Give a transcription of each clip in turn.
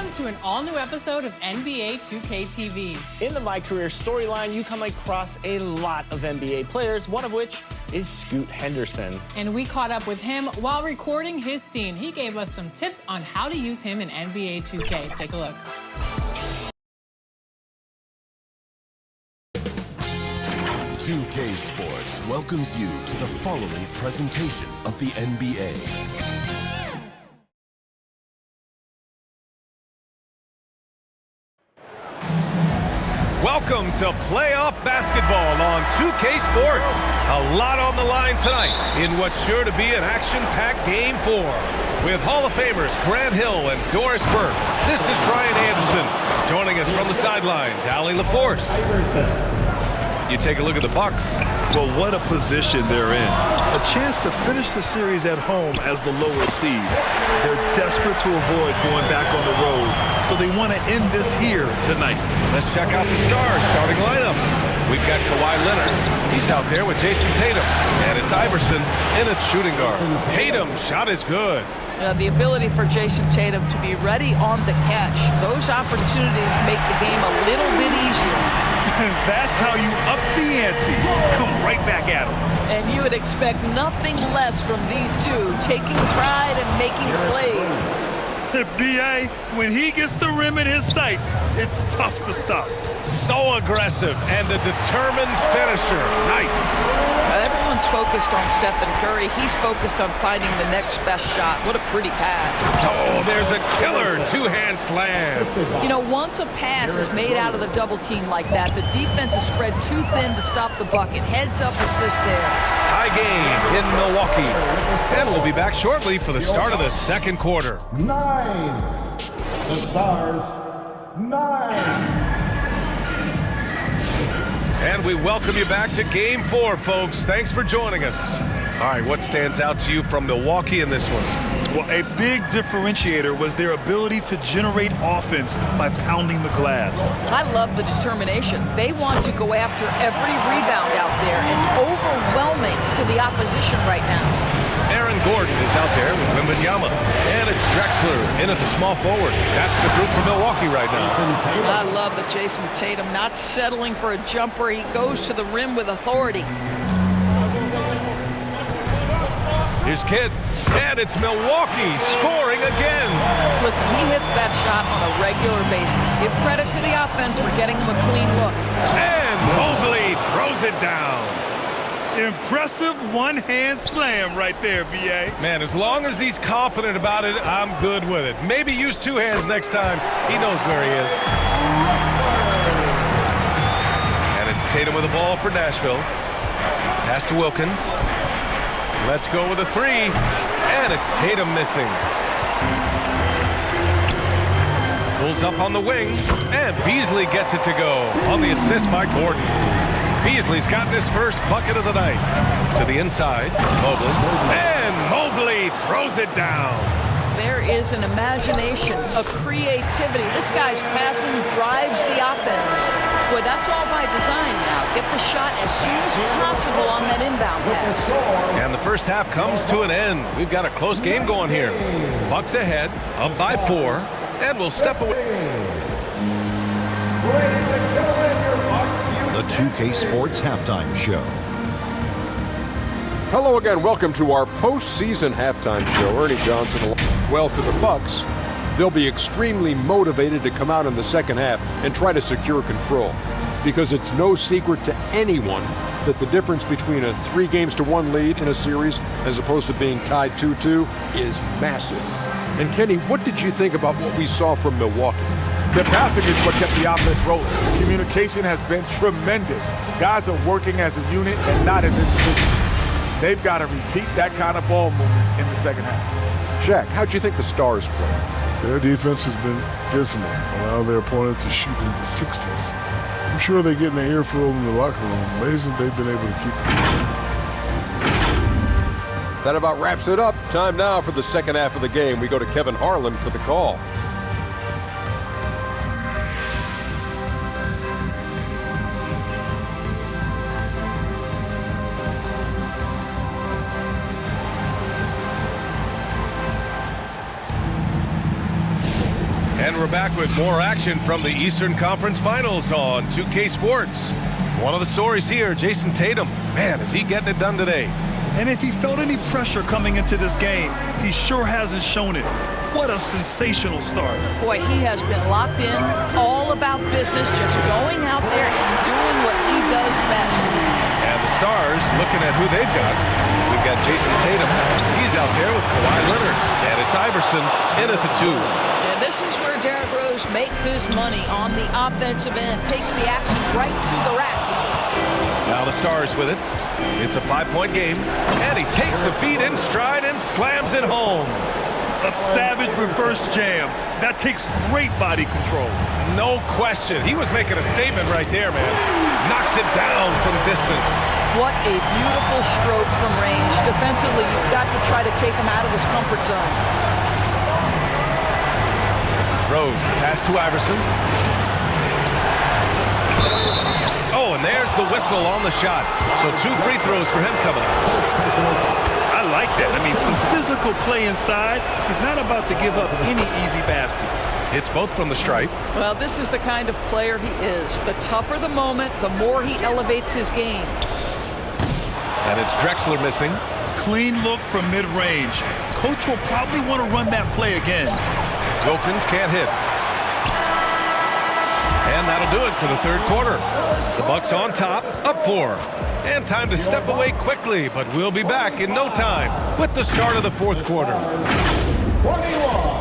Welcome to an all-new episode of NBA 2K TV. In the My Career storyline, you come across a lot of NBA players, one of which is Scoot Henderson. And we caught up with him while recording his scene. He gave us some tips on how to use him in NBA 2K. Take a look. "2K Sports" welcomes you to the following presentation of the NBA. Welcome to playoff basketball on 2K Sports. A lot on the line tonight in what's sure to be an action-packed Game 4. With Hall of Famers Grant Hill and Doris Burke, this is Brian Anderson. Joining us from the sidelines, Allie LaForce. You take a look at the Bucks. Well, what a position they're in. A chance to finish the series at home as the lower seed. They're desperate to avoid going back on the road, so they want to end this here tonight. Let's check out the Stars starting lineup. We've got Kawhi Leonard. He's out there with Jason Tatum. And it's Iverson in at shooting guard. Tatum's shot is good. The ability for Jason Tatum to be ready on the catch, those opportunities make the game a little bit easier. That's how you up the ante. Come right back at them. And you would expect nothing less from these two, taking pride and making plays. B.A., when he gets the rim in his sights, it's tough to stop. So aggressive and a determined finisher. Nice. Everyone's focused on Stephen Curry. He's focused on finding the next best shot. What a pretty pass. Oh, there's a killer two-hand slam. You know, once a pass is made out of the double team like that, the defense is spread too thin to stop the bucket. Heads up assist there. Tie game in Milwaukee. And we'll be back shortly for the start of the second quarter. 9. The Stars, 9. And we welcome you back to Game 4, folks. Thanks for joining us. All right, what stands out to you from Milwaukee in this one? Well, a big differentiator was their ability to generate offense by pounding the glass. I love the determination. They want to go after every rebound out there and overwhelming to the opposition right now. Aaron Gordon is out there with Wembanyama. And it's Drexler in at the small forward. That's the group for Milwaukee right now. I love that Jason Tatum not settling for a jumper. He goes to the rim with authority. Here's Kidd. And it's Milwaukee scoring again. Listen, he hits that shot on a regular basis. Give credit to the offense for getting him a clean look. And Mobley throws it down. Impressive one-hand slam right there, B.A. Man, as long as he's confident about it, I'm good with it. Maybe use two hands next time. He knows where he is. And it's Tatum with the ball for Nashville. Pass to Wilkins. Let's go with a three. And it's Tatum missing. Pulls up on the wing. And Beasley gets it to go on the assist by Gordon. Beasley's got his first bucket of the night. To the inside, Mobley. And Mobley throws it down. There is an imagination, a creativity. This guy's passing drives the offense. Boy, that's all by design now. Get the shot as soon as possible on that inbound pass. And the first half comes to an end. We've got a close game going here. Bucks ahead, up by 4, and we'll step away. The 2K Sports Halftime Show. Hello again. Welcome to our postseason halftime show. Ernie Johnson. Well, for the Bucks, they'll be extremely motivated to come out in the second half and try to secure control, because it's no secret to anyone that the difference between a 3-1 lead in a series as opposed to being tied 2-2 is massive. And Kenny, what did you think about what we saw from Milwaukee? The passing is what kept the offense rolling. The communication has been tremendous. Guys are working as a unit and not as individuals. They've got to repeat that kind of ball movement in the second half. Shaq, how'd you think the Stars played? Their defense has been dismal, allow their opponent to shoot in the 60s. I'm sure they're getting their earful in the locker room. Amazing they've been able to keep it. That about wraps it up. Time now for the second half of the game. We go to Kevin Harlan for the call. And we're back with more action from the Eastern Conference Finals on 2K Sports. One of the stories here, Jason Tatum. Man, is he getting it done today. And if he felt any pressure coming into this game, he sure hasn't shown it. What a sensational start. Boy, he has been locked in, all about business, just going out there and doing what he does best. And the Stars, looking at who they've got. We've got Jason Tatum. He's out there with Kawhi Leonard. And it's Iverson in at the 2. And this is where Derrick Rose makes his money on the offensive end, takes the action right to the rack. Now the Stars with it. It's a 5-point game. And he takes the feed in stride and slams it home. A savage reverse jam. That takes great body control. No question. He was making a statement right there, man. Knocks it down from distance. What a beautiful stroke from range. Defensively, you've got to try to take him out of his comfort zone. Rose, the pass to Iverson. Oh, and there's the whistle on the shot. So 2 free throws for him coming up. I like that. I mean, some physical play inside. He's not about to give up any easy baskets. It's both from the stripe. Well, this is the kind of player he is. The tougher the moment, the more he elevates his game. And it's Drexler missing. Clean look from mid-range. Coach will probably want to run that play again. Wilkins can't hit. And that'll do it for the third quarter. The Bucks on top, up 4. And time to step away quickly, but we'll be back in no time with the start of the fourth quarter. 21.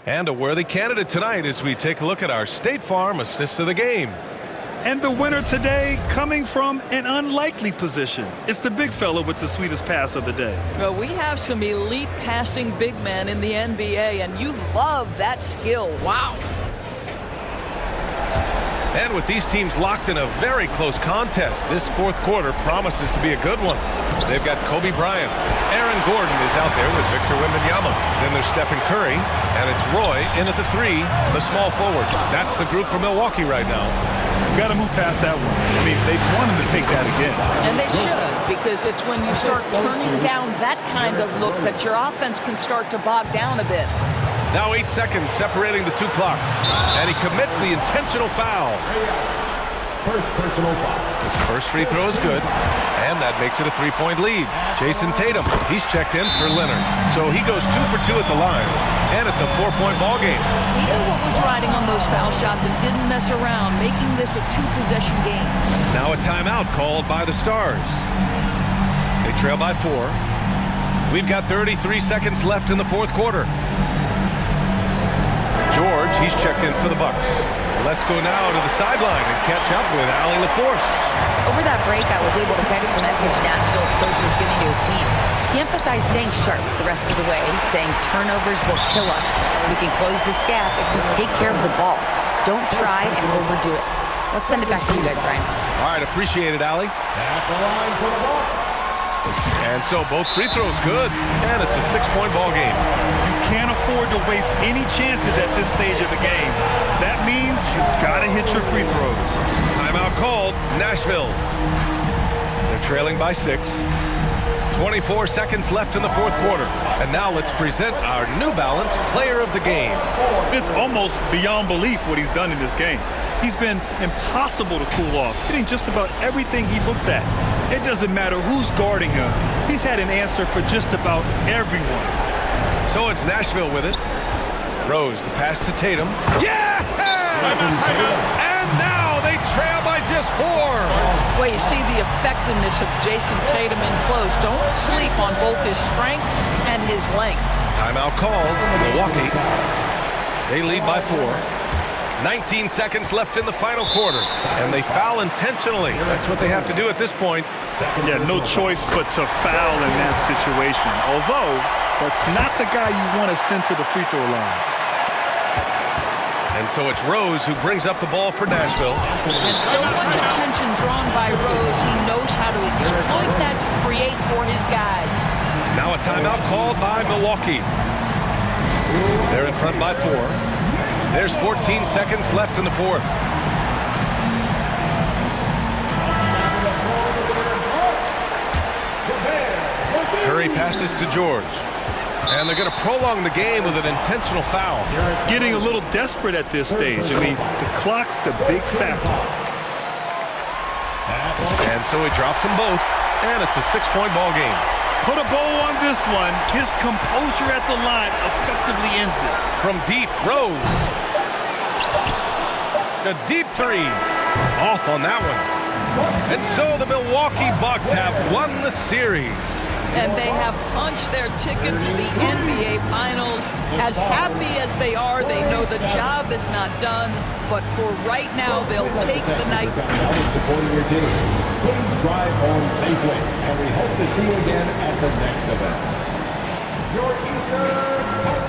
And a worthy candidate tonight as we take a look at our State Farm Assist of the Game. And the winner today coming from an unlikely position. It's the big fella with the sweetest pass of the day. Well, we have some elite passing big men in the NBA, and you love that skill. Wow. And with these teams locked in a very close contest, this fourth quarter promises to be a good one. They've got Kobe Bryant. Aaron Gordon is out there with Victor Wembanyama. Then there's Stephen Curry, and it's Roy in at the 3, the small forward. That's the group for Milwaukee right now. Got to move past that one. I mean, they want him to take that again. And they should, because it's when you start turning down that kind of look that your offense can start to bog down a bit. Now 8 seconds separating the 2 clocks. And he commits the intentional foul. First personal foul. First free throw is good. And that makes it a 3-point lead. Jason Tatum, he's checked in for Leonard. So he goes 2 for 2 at the line. And it's a 4-point ball game. He knew what was riding on those foul shots and didn't mess around, making this a 2-possession game. Now a timeout called by the Stars. They trail by 4. We've got 33 seconds left in the fourth quarter. George, he's checked in for the Bucks. Let's go now to the sideline and catch up with Allie LaForce. Over that break, I was able to catch the message Nashville's coach was giving to his team. He emphasized staying sharp the rest of the way, saying turnovers will kill us. We can close this gap if we take care of the ball. Don't try and overdo it. Let's send it back to you guys, Brian. All right, appreciate it, Allie. At the line for the Bucks. And so both free throws good, and it's a 6-point ball game. You can't afford to waste any chances at this stage of the game. That means you've got to hit your free throws. Timeout called, Nashville. They're trailing by 6. 24 seconds left in the fourth quarter. And now let's present our New Balance Player of the Game. It's almost beyond belief what he's done in this game. He's been impossible to cool off, hitting just about everything he looks at. It doesn't matter who's guarding him. He's had an answer for just about everyone. So it's Nashville with it. Rose, the pass to Tatum. Yeah! And now they trail by just 4. Well, you see the effectiveness of Jason Tatum in close. Don't sleep on both his strength and his length. Timeout called. Milwaukee. They lead by 4. 19 seconds left in the final quarter. And they foul intentionally. That's what they have to do at this point. Yeah, no choice but to foul in that situation. Although, that's not the guy you want to send to the free throw line. And so it's Rose who brings up the ball for Nashville. And so much attention drawn by Rose, he knows how to exploit that to create for his guys. Now a timeout called by Milwaukee. They're in front by 4. There's 14 seconds left in the fourth. Curry passes to George. And they're going to prolong the game with an intentional foul. Getting a little desperate at this stage. I mean, the clock's the big factor. And so he drops them both, and it's a 6-point ball game. Put a bow on this one. His composure at the line effectively ends it. From deep, Rose. A deep 3. Off on that one. And so the Milwaukee Bucks have won the series. And they have punched their ticket to the NBA Finals. As happy as they are, they know the job is not done. But for right now, they'll take the night. Now in supporting your team. Please drive home safely. And we hope to see you again at the next event. Your Eastern